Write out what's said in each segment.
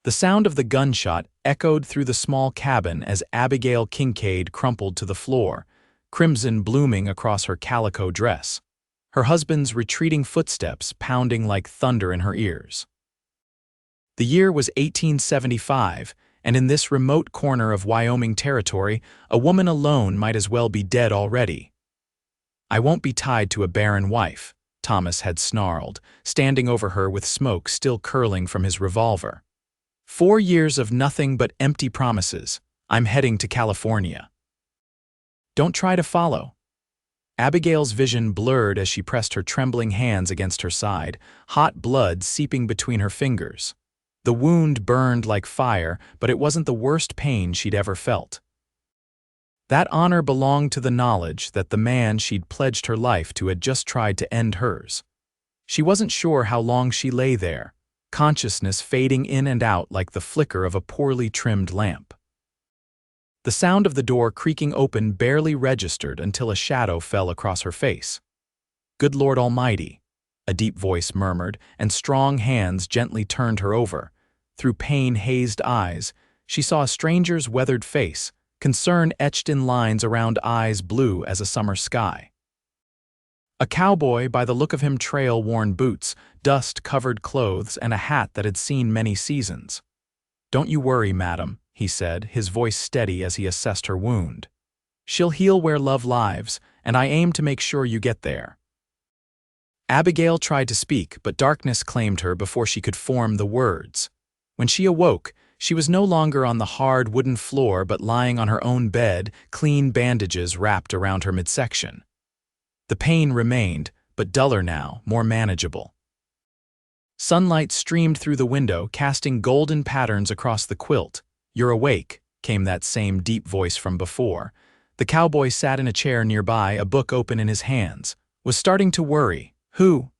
The sound of the gunshot echoed through the small cabin as Abigail Kincaid crumpled to the floor, crimson blooming across her calico dress, her husband's retreating footsteps pounding like thunder in her ears. The year was 1875, and in this remote corner of Wyoming territory, a woman alone might as well be dead already. "I won't be tied to a barren wife," Thomas had snarled, standing over her with smoke still curling from his revolver. "4 years of nothing but empty promises. I'm heading to California." "Don't try to follow." Abigail's vision blurred as she pressed her trembling hands against her side, hot blood seeping between her fingers. The wound burned like fire, but it wasn't the worst pain she'd ever felt. That honor belonged to the knowledge that the man she'd pledged her life to had just tried to end hers. She wasn't sure how long she lay there, consciousness fading in and out like the flicker of a poorly trimmed lamp. The sound of the door creaking open barely registered until a shadow fell across her face. "Good Lord Almighty," a deep voice murmured, and strong hands gently turned her over. Through pain-hazed eyes, she saw a stranger's weathered face, concern etched in lines around eyes blue as a summer sky. A cowboy, by the look of him, trail-worn boots, dust-covered clothes, and a hat that had seen many seasons. "Don't you worry, madam," he said, his voice steady as he assessed her wound. "She'll heal where love lives, and I aim to make sure you get there." Abigail tried to speak, but darkness claimed her before she could form the words. When she awoke, she was no longer on the hard wooden floor but lying on her own bed, clean bandages wrapped around her midsection. The pain remained, but duller now, more manageable. Sunlight streamed through the window, casting golden patterns across the quilt. "You're awake," came that same deep voice from before. The cowboy sat in a chair nearby, a book open in his hands, was starting to worry. "Who?"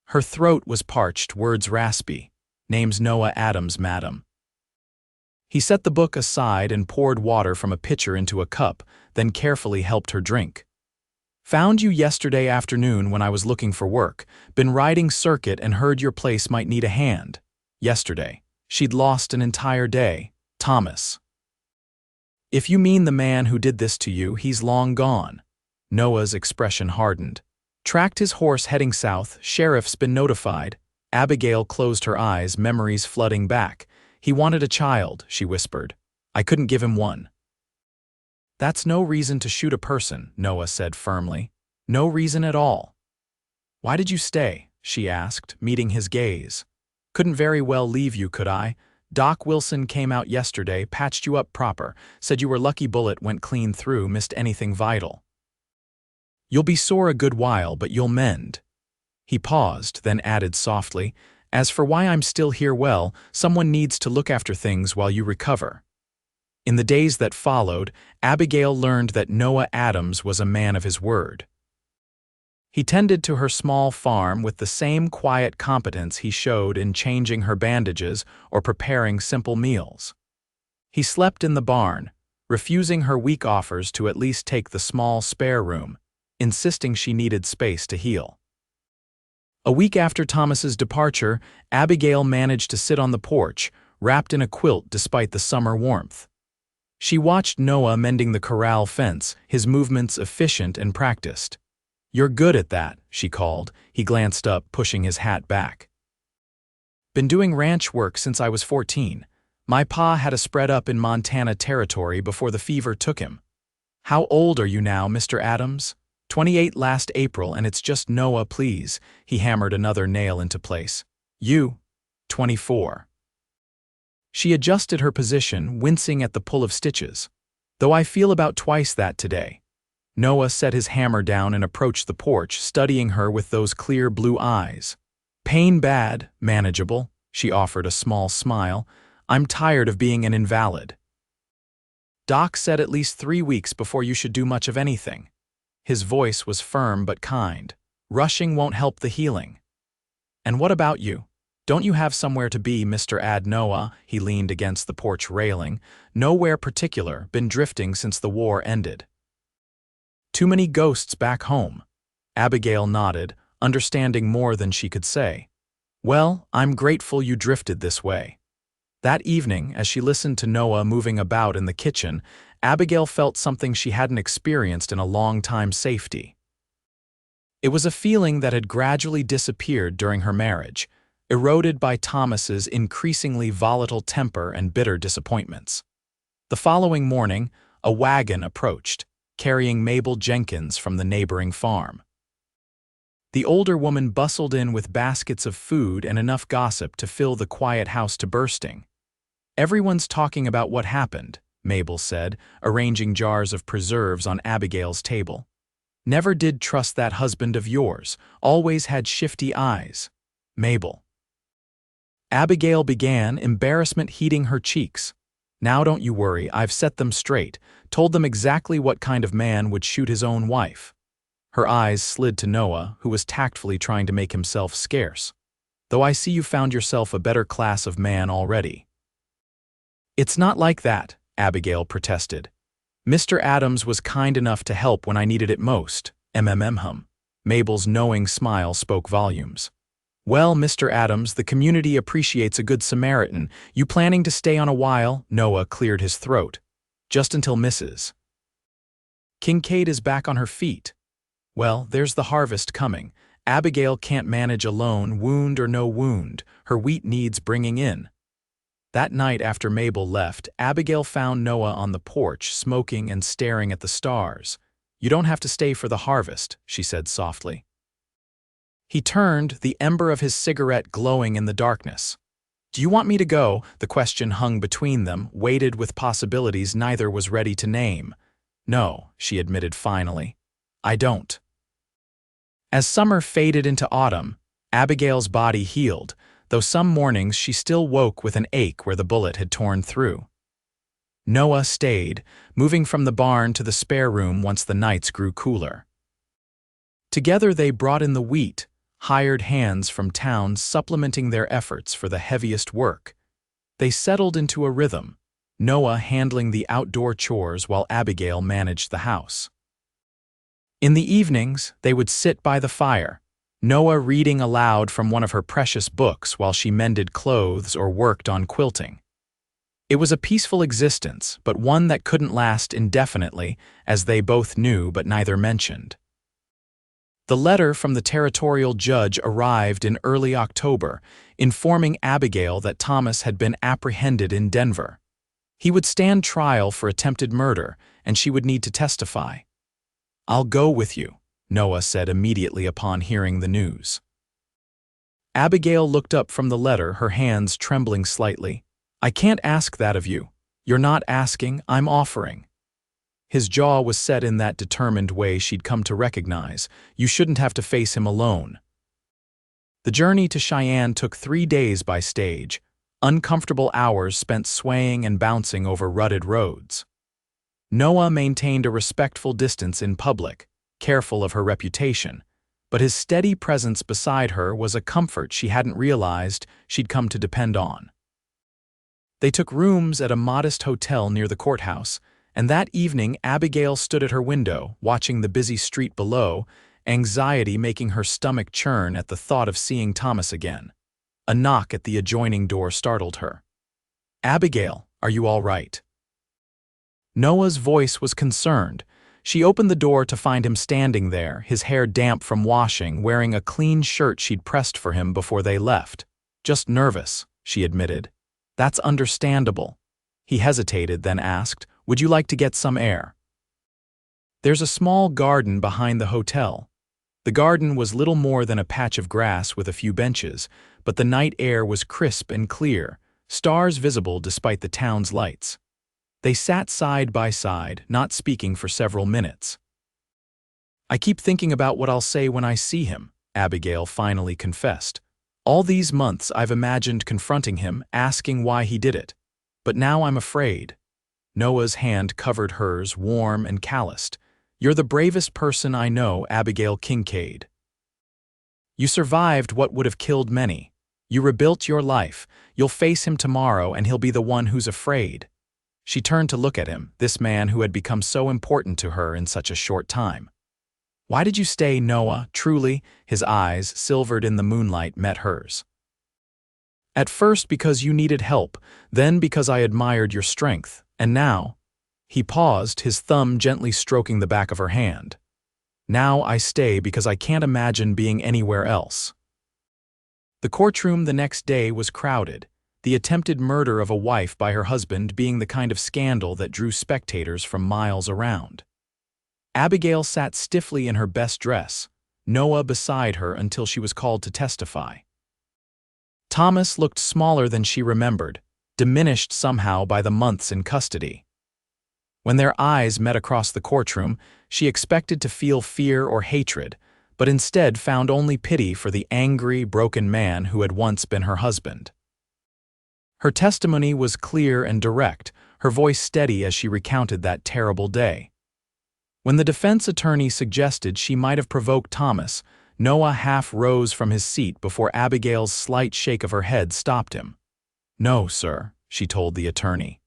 Her throat was parched, words raspy. "Name's Noah Adams, madam." He set the book aside and poured water from a pitcher into a cup, then carefully helped her drink. "Found you yesterday afternoon when I was looking for work. Been riding circuit and heard your place might need a hand. Yesterday. She'd lost an entire day. Thomas." "If you mean the man who did this to you, he's long gone." Noah's expression hardened. "Tracked his horse heading south. Sheriff's been notified." Abigail closed her eyes, memories flooding back. "He wanted a child," she whispered. "I couldn't give him one." "That's no reason to shoot a person," Noah said firmly. "No reason at all." "Why did you stay?" she asked, meeting his gaze. "Couldn't very well leave you, could I? Doc Wilson came out yesterday, patched you up proper, said you were lucky bullet went clean through, missed anything vital. You'll be sore a good while, but you'll mend." He paused, then added softly, "As for why I'm still here, well, someone needs to look after things while you recover." In the days that followed, Abigail learned that Noah Adams was a man of his word. He tended to her small farm with the same quiet competence he showed in changing her bandages or preparing simple meals. He slept in the barn, refusing her weak offers to at least take the small spare room, insisting she needed space to heal. A week after Thomas's departure, Abigail managed to sit on the porch, wrapped in a quilt despite the summer warmth. She watched Noah mending the corral fence, his movements efficient and practiced. "You're good at that," she called. He glanced up, pushing his hat back. "Been doing ranch work since I was 14. My pa had a spread up in Montana territory before the fever took him." "How old are you now, Mr. Adams?" 28 last April, and it's just Noah, please." He hammered another nail into place. "You?" 24. She adjusted her position, wincing at the pull of stitches. "Though I feel about twice that today." Noah set his hammer down and approached the porch, studying her with those clear blue eyes. "Pain bad, manageable," she offered a small smile. "I'm tired of being an invalid." "Doc said at least 3 weeks before you should do much of anything." His voice was firm but kind. "Rushing won't help the healing." "And what about you? Don't you have somewhere to be, Mr. Noah?" He leaned against the porch railing. "Nowhere particular, been drifting since the war ended." "Too many ghosts back home." Abigail nodded, understanding more than she could say. "Well, I'm grateful you drifted this way." That evening, as she listened to Noah moving about in the kitchen, Abigail felt something she hadn't experienced in a long time: safety. It was a feeling that had gradually disappeared during her marriage, eroded by Thomas's increasingly volatile temper and bitter disappointments. The following morning, a wagon approached, carrying Mabel Jenkins from the neighboring farm. The older woman bustled in with baskets of food and enough gossip to fill the quiet house to bursting. "Everyone's talking about what happened," Mabel said, arranging jars of preserves on Abigail's table. "Never did trust that husband of yours, always had shifty eyes." Mabel. Abigail began, embarrassment heating her cheeks. "Now don't you worry, I've set them straight, told them exactly what kind of man would shoot his own wife." Her eyes slid to Noah, who was tactfully trying to make himself scarce. "Though I see you found yourself a better class of man already." "It's not like that," Abigail protested. "Mr. Adams was kind enough to help when I needed it most." Hum. Mabel's knowing smile spoke volumes. "Well, Mr. Adams, the community appreciates a good Samaritan. You planning to stay on a while?" Noah cleared his throat. "Just until Mrs. Kincaid is back on her feet." "Well, there's the harvest coming. Abigail can't manage alone, wound or no wound. Her wheat needs bringing in." That night after Mabel left, Abigail found Noah on the porch, smoking and staring at the stars. "You don't have to stay for the harvest," she said softly. He turned, the ember of his cigarette glowing in the darkness. "Do you want me to go?" The question hung between them, weighted with possibilities neither was ready to name. "No," she admitted finally. "I don't." As summer faded into autumn, Abigail's body healed, though some mornings she still woke with an ache where the bullet had torn through. Noah stayed, moving from the barn to the spare room once the nights grew cooler. Together they brought in the wheat, hired hands from town supplementing their efforts for the heaviest work. They settled into a rhythm, Noah handling the outdoor chores while Abigail managed the house. In the evenings, they would sit by the fire, Noah reading aloud from one of her precious books while she mended clothes or worked on quilting. It was a peaceful existence, but one that couldn't last indefinitely, as they both knew but neither mentioned. The letter from the territorial judge arrived in early October, informing Abigail that Thomas had been apprehended in Denver. He would stand trial for attempted murder, and she would need to testify. "I'll go with you," Noah said immediately upon hearing the news. Abigail looked up from the letter, her hands trembling slightly. "I can't ask that of you. You're not asking, I'm offering." His jaw was set in that determined way she'd come to recognize. "You shouldn't have to face him alone." The journey to Cheyenne took 3 days by stage, uncomfortable hours spent swaying and bouncing over rutted roads. Noah maintained a respectful distance in public, careful of her reputation, but his steady presence beside her was a comfort she hadn't realized she'd come to depend on. They took rooms at a modest hotel near the courthouse, and that evening Abigail stood at her window, watching the busy street below, anxiety making her stomach churn at the thought of seeing Thomas again. A knock at the adjoining door startled her. "Abigail, are you all right?" Noah's voice was concerned. She opened the door to find him standing there, his hair damp from washing, wearing a clean shirt she'd pressed for him before they left. "Just nervous," she admitted. "That's understandable." He hesitated, then asked, "Would you like to get some air?" "There's a small garden behind the hotel." The garden was little more than a patch of grass with a few benches, but the night air was crisp and clear, stars visible despite the town's lights. They sat side by side, not speaking for several minutes. "I keep thinking about what I'll say when I see him," Abigail finally confessed. "All these months I've imagined confronting him, asking why he did it. But now I'm afraid." Noah's hand covered hers, warm and calloused. "You're the bravest person I know, Abigail Kincaid. You survived what would have killed many. You rebuilt your life. You'll face him tomorrow and he'll be the one who's afraid." She turned to look at him, this man who had become so important to her in such a short time. "Why did you stay, Noah? Truly?" His eyes, silvered in the moonlight, met hers. At first because you needed help, then because I admired your strength, and now—" He paused, his thumb gently stroking the back of her hand. "Now I stay because I can't imagine being anywhere else." The courtroom the next day was crowded, the attempted murder of a wife by her husband being the kind of scandal that drew spectators from miles around. Abigail sat stiffly in her best dress, Noah beside her until she was called to testify. Thomas looked smaller than she remembered, diminished somehow by the months in custody. When their eyes met across the courtroom, she expected to feel fear or hatred, but instead found only pity for the angry, broken man who had once been her husband. Her testimony was clear and direct, her voice steady as she recounted that terrible day. When the defense attorney suggested she might have provoked Thomas, Noah half rose from his seat before Abigail's slight shake of her head stopped him. "No, sir," she told the attorney.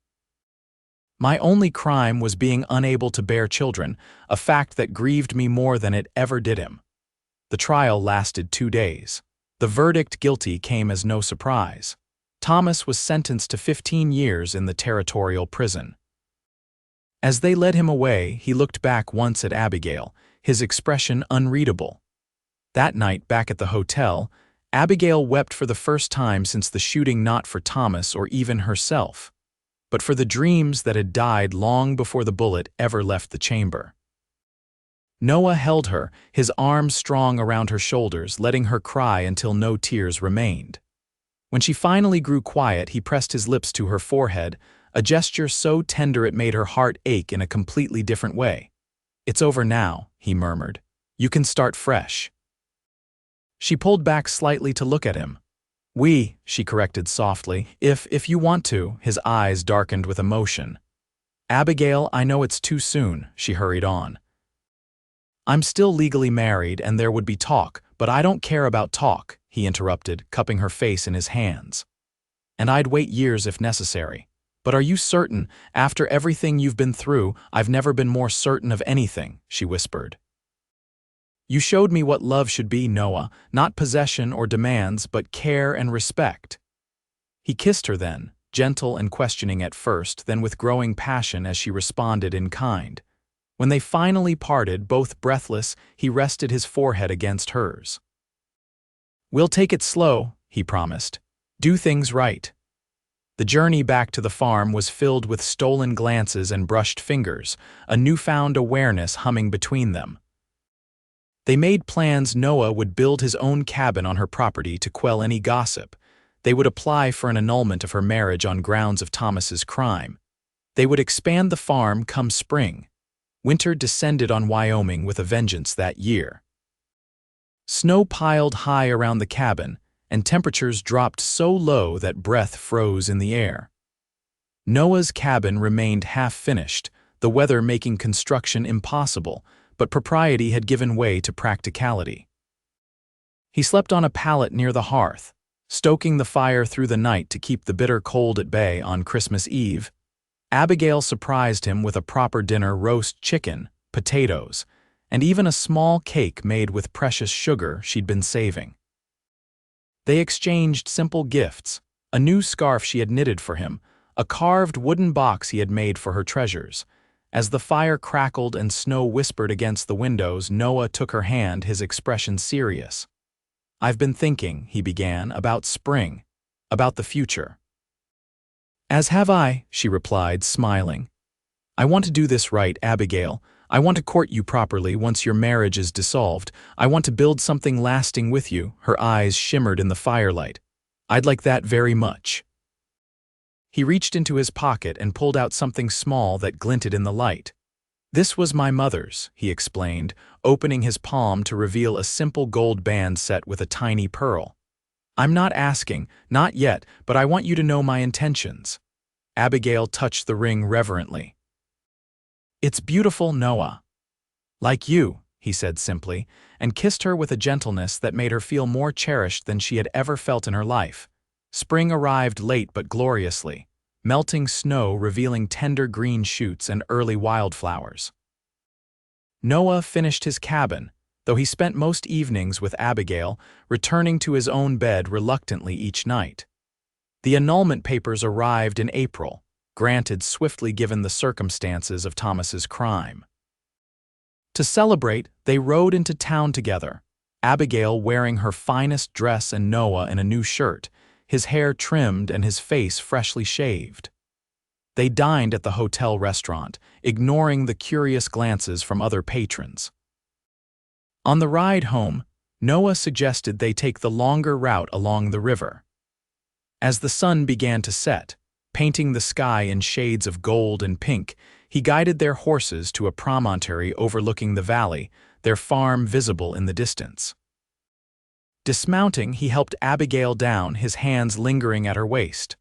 "My only crime was being unable to bear children, a fact that grieved me more than it ever did him." The trial lasted 2 days. The verdict guilty came as no surprise. Thomas was sentenced to 15 years in the territorial prison. As they led him away, he looked back once at Abigail, his expression unreadable. That night, back at the hotel, Abigail wept for the first time since the shooting, not for Thomas or even herself, but for the dreams that had died long before the bullet ever left the chamber. Noah held her, his arms strong around her shoulders, letting her cry until no tears remained. When she finally grew quiet, he pressed his lips to her forehead, a gesture so tender it made her heart ache in a completely different way. "It's over now," he murmured. "You can start fresh." She pulled back slightly to look at him. She corrected softly. If you want to." His eyes darkened with emotion. "Abigail, I know it's too soon," she hurried on. "I'm still legally married and there would be talk, but I don't care about talk," he interrupted, cupping her face in his hands. "And I'd wait years if necessary. But are you certain, after everything you've been through?" "I've never been more certain of anything," she whispered. "You showed me what love should be, Noah, not possession or demands, but care and respect." He kissed her then, gentle and questioning at first, then with growing passion as she responded in kind. When they finally parted, both breathless, he rested his forehead against hers. "We'll take it slow," he promised. "Do things right." The journey back to the farm was filled with stolen glances and brushed fingers, a newfound awareness humming between them. They made plans. Noah would build his own cabin on her property to quell any gossip. They would apply for an annulment of her marriage on grounds of Thomas's crime. They would expand the farm come spring. Winter descended on Wyoming with a vengeance that year. Snow piled high around the cabin, and temperatures dropped so low that breath froze in the air. Noah's cabin remained half-finished, the weather making construction impossible, but propriety had given way to practicality. He slept on a pallet near the hearth, stoking the fire through the night to keep the bitter cold at bay on Christmas Eve. Abigail surprised him with a proper dinner: roast chicken, potatoes, and even a small cake made with precious sugar she'd been saving. They exchanged simple gifts: a new scarf she had knitted for him, a carved wooden box he had made for her treasures. As the fire crackled and snow whispered against the windows, Noah took her hand, his expression serious. "I've been thinking," he began, "about spring, about the future." "As have I," she replied, smiling. "I want to do this right, Abigail. I want to court you properly once your marriage is dissolved. I want to build something lasting with you." Her eyes shimmered in the firelight. "I'd like that very much." He reached into his pocket and pulled out something small that glinted in the light. "This was my mother's," he explained, opening his palm to reveal a simple gold band set with a tiny pearl. "I'm not asking, not yet, but I want you to know my intentions." Abigail touched the ring reverently. "It's beautiful, Noah." "Like you," he said simply, and kissed her with a gentleness that made her feel more cherished than she had ever felt in her life. Spring arrived late but gloriously, melting snow revealing tender green shoots and early wildflowers. Noah finished his cabin, though he spent most evenings with Abigail, returning to his own bed reluctantly each night. The annulment papers arrived in April, granted swiftly given the circumstances of Thomas's crime. To celebrate, they rode into town together, Abigail wearing her finest dress and Noah in a new shirt, his hair trimmed and his face freshly shaved. They dined at the hotel restaurant, ignoring the curious glances from other patrons. On the ride home, Noah suggested they take the longer route along the river. As the sun began to set, painting the sky in shades of gold and pink, he guided their horses to a promontory overlooking the valley, their farm visible in the distance. Dismounting, he helped Abigail down, his hands lingering at her waist.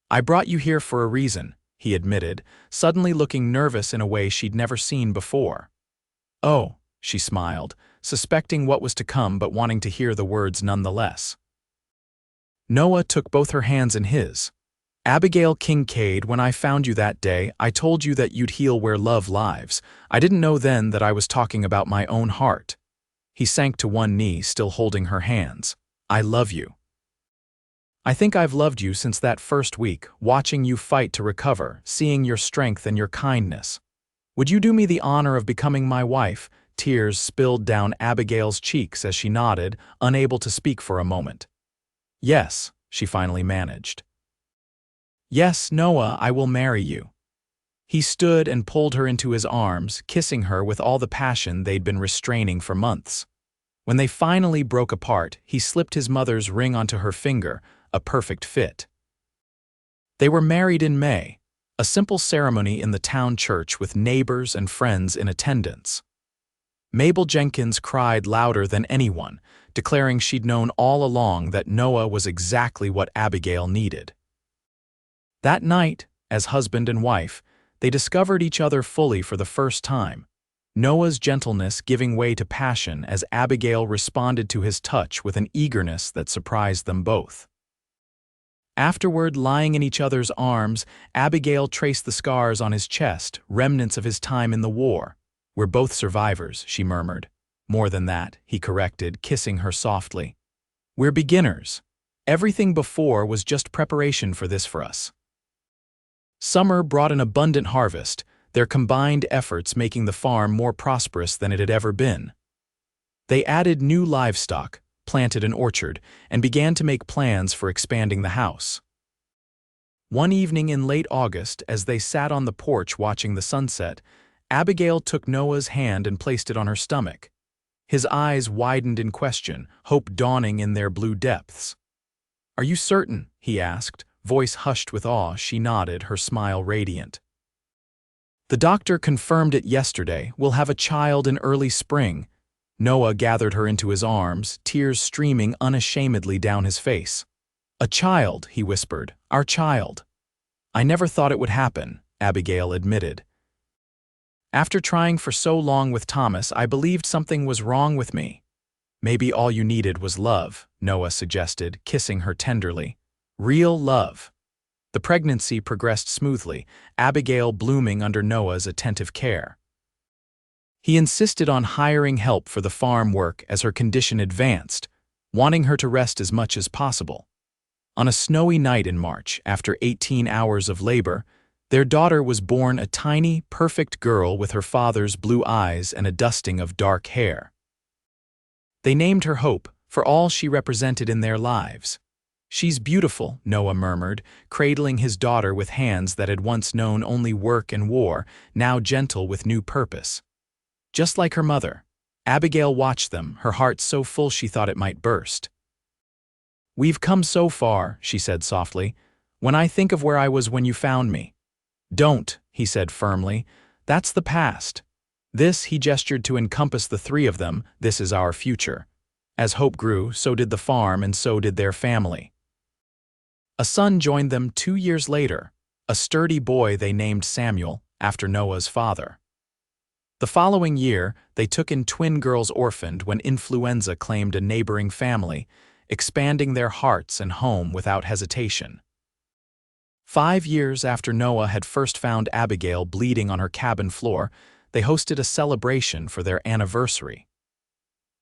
"I brought you here for a reason," he admitted, suddenly looking nervous in a way she'd never seen before. "Oh," she smiled, suspecting what was to come but wanting to hear the words nonetheless. Noah took both her hands in his. "Abigail Kincaid, when I found you that day, I told you that you'd heal where love lives. I didn't know then that I was talking about my own heart." He sank to one knee, still holding her hands. "I love you. I think I've loved you since that first week, watching you fight to recover, seeing your strength and your kindness. Would you do me the honor of becoming my wife?" Tears spilled down Abigail's cheeks as she nodded, unable to speak for a moment. "Yes," she finally managed. "Yes, Noah, I will marry you." He stood and pulled her into his arms, kissing her with all the passion they'd been restraining for months. When they finally broke apart, he slipped his mother's ring onto her finger, a perfect fit. They were married in May, a simple ceremony in the town church with neighbors and friends in attendance. Mabel Jenkins cried louder than anyone, declaring she'd known all along that Noah was exactly what Abigail needed. That night, as husband and wife, they discovered each other fully for the first time, Noah's gentleness giving way to passion as Abigail responded to his touch with an eagerness that surprised them both. Afterward, lying in each other's arms, Abigail traced the scars on his chest, remnants of his time in the war. "We're both survivors," she murmured. "More than that," he corrected, kissing her softly. "We're beginners. Everything before was just preparation for this for us." Summer brought an abundant harvest, their combined efforts making the farm more prosperous than it had ever been. They added new livestock, planted an orchard, and began to make plans for expanding the house. One evening in late August, as they sat on the porch watching the sunset, Abigail took Noah's hand and placed it on her stomach. His eyes widened in question, hope dawning in their blue depths. "Are you certain?" he asked, voice hushed with awe. She nodded, her smile radiant. "The doctor confirmed it yesterday. We'll have a child in early spring." Noah gathered her into his arms, tears streaming unashamedly down his face. "A child," he whispered, "our child." "I never thought it would happen," Abigail admitted. "After trying for so long with Thomas, I believed something was wrong with me." "Maybe all you needed was love," Noah suggested, kissing her tenderly. "Real love." The pregnancy progressed smoothly, Abigail blooming under Noah's attentive care. He insisted on hiring help for the farm work as her condition advanced, wanting her to rest as much as possible. On a snowy night in March, after 18 hours of labor, their daughter was born, a tiny, perfect girl with her father's blue eyes and a dusting of dark hair. They named her Hope, for all she represented in their lives. "She's beautiful," Noah murmured, cradling his daughter with hands that had once known only work and war, now gentle with new purpose. Just like her mother, Abigail watched them, her heart so full she thought it might burst. "We've come so far," she said softly, "when I think of where I was when you found me." "Don't," he said firmly. "That's the past. This," he gestured to encompass the three of them, "this is our future." As hope grew, so did the farm and so did their family. A son joined them 2 years later, a sturdy boy they named Samuel, after Noah's father. The following year, they took in twin girls orphaned when influenza claimed a neighboring family, expanding their hearts and home without hesitation. 5 years after Noah had first found Abigail bleeding on her cabin floor, they hosted a celebration for their anniversary.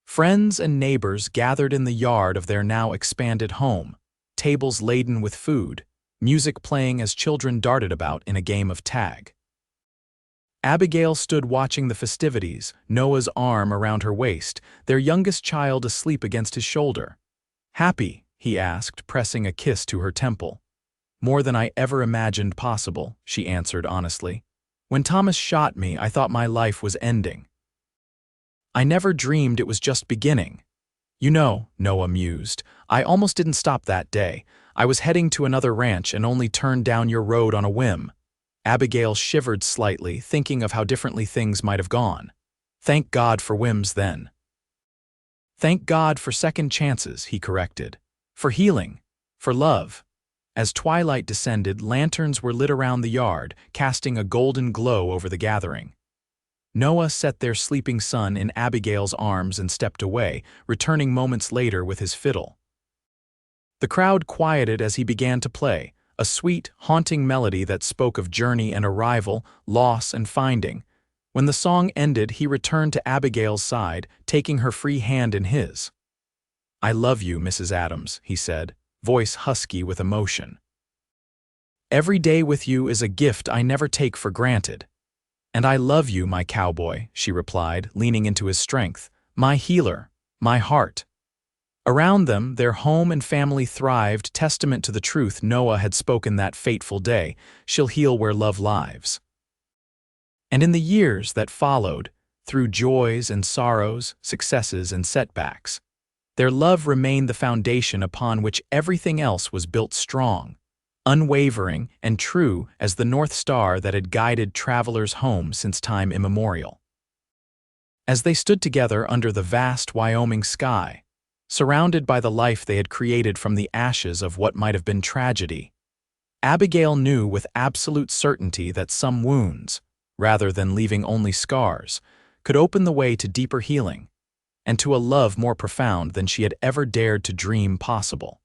Friends and neighbors gathered in the yard of their now expanded home, tables laden with food, music playing as children darted about in a game of tag. Abigail stood watching the festivities, Noah's arm around her waist, their youngest child asleep against his shoulder. "Happy?" he asked, pressing a kiss to her temple. "More than I ever imagined possible," she answered honestly. "When Thomas shot me, I thought my life was ending. I never dreamed it was just beginning." "You know," Noah mused, "I almost didn't stop that day. I was heading to another ranch and only turned down your road on a whim." Abigail shivered slightly, thinking of how differently things might have gone. "Thank God for whims, then." "Thank God for second chances," he corrected. "For healing. For love." As twilight descended, lanterns were lit around the yard, casting a golden glow over the gathering. Noah set their sleeping son in Abigail's arms and stepped away, returning moments later with his fiddle. The crowd quieted as he began to play, a sweet, haunting melody that spoke of journey and arrival, loss and finding. When the song ended, he returned to Abigail's side, taking her free hand in his. "I love you, Mrs. Adams," he said, voice husky with emotion. "Every day with you is a gift I never take for granted." "And I love you, my cowboy," she replied, leaning into his strength, "my healer, my heart." Around them, their home and family thrived, testament to the truth Noah had spoken that fateful day: "She'll heal where love lives." And in the years that followed, through joys and sorrows, successes and setbacks, their love remained the foundation upon which everything else was built strong, unwavering and true as the North Star that had guided travelers home since time immemorial. As they stood together under the vast Wyoming sky, surrounded by the life they had created from the ashes of what might have been tragedy, Abigail knew with absolute certainty that some wounds, rather than leaving only scars, could open the way to deeper healing, and to a love more profound than she had ever dared to dream possible.